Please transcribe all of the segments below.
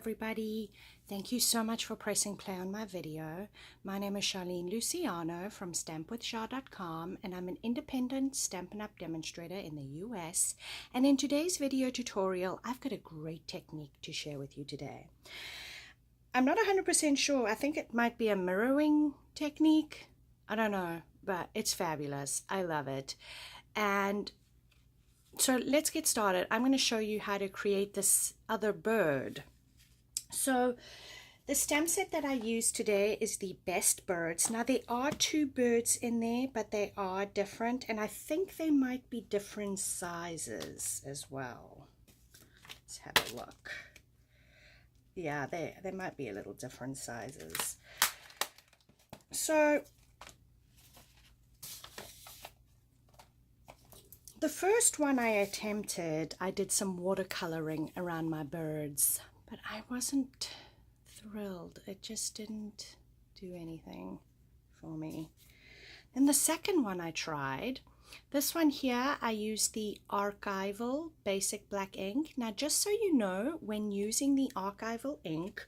everybody. Thank you so much for pressing play on my video. My name is Charlene Luciano from stampwithshar.com, and I'm an independent Stampin' Up! Demonstrator in the US. And in today's video tutorial, I've got a great technique to share with you today. I'm not 100% sure. I think it might be a mirroring technique. I don't know, but it's fabulous. I love it. And so let's get started. I'm going to show you how to create this other bird. So the stamp set that I use today is the Best Birds. Now there are two birds in there, but they are different, and I think they might be different sizes as well. Let's have a look. Yeah, they might be a little different sizes. So the first one I attempted, I did some watercoloring around my birds, but I wasn't thrilled. It just didn't do anything for me. Then the second one I tried, this one here, I used the Archival Basic Black ink. Now just so you know, when using the Archival ink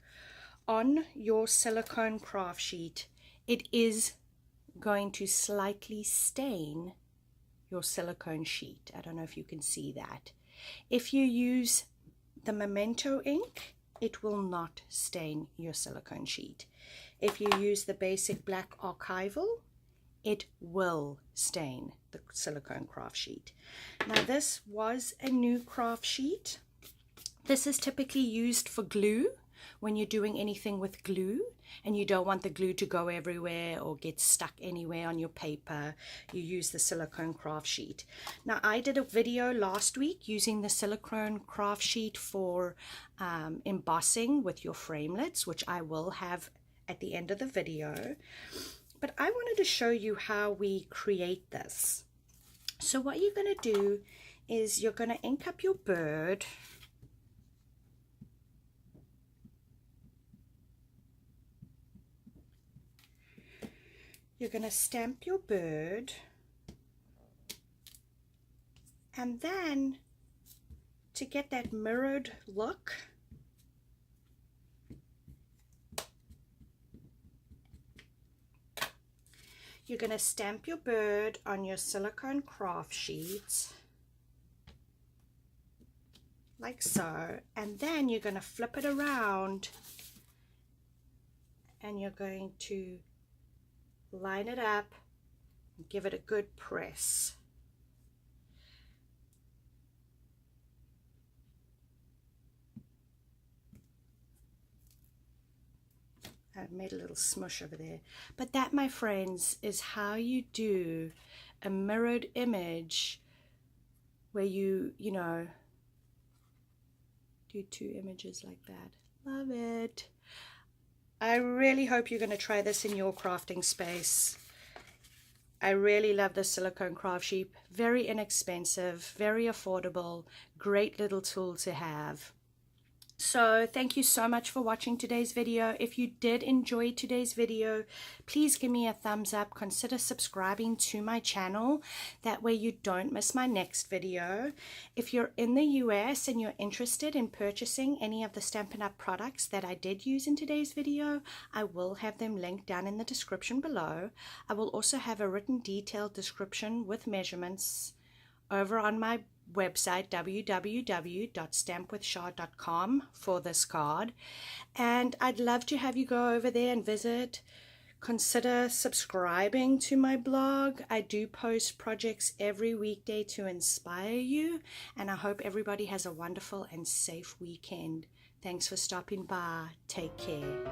on your silicone craft sheet, it is going to slightly stain your silicone sheet. I don't know if you can see that. If you use the Memento ink, it will not stain your silicone sheet. If you use the Basic Black Archival, it will stain the silicone craft sheet. Now this was a new craft sheet. This is typically used for glue when you're doing anything with glue and you don't want the glue to go everywhere or get stuck anywhere on your paper. You use the silicone craft sheet. Now I did a video last week using the silicone craft sheet for embossing with your framelits, which I will have at the end of the video. But I wanted to show you how we create this. So what you're going to do is you're going to ink up your bird. You're going to stamp your bird, and then to get that mirrored look, you're going to stamp your bird on your silicone craft sheet like so, and then you're going to flip it around and you're going to line it up and give it a good press. I've made a little smush over there. But that, my friends, is how you do a mirrored image where you know, do two images like that. Love it. I really hope you're going to try this in your crafting space. I really love the silicone craft sheet. Very inexpensive, very affordable, great little tool to have. So thank you so much for watching today's video. If you did enjoy today's video, please give me a thumbs up. Consider subscribing to my channel. That way you don't miss my next video. If you're in the US and you're interested in purchasing any of the Stampin' Up! Products that I did use in today's video, I will have them linked down in the description below. I will also have a written detailed description with measurements over on my website www.stampwithshar.com for this card, and I'd love to have you go over there and visit. Consider subscribing to my blog. I do post projects every weekday to inspire you, and I hope everybody has a wonderful and safe weekend. Thanks for stopping by. Take care.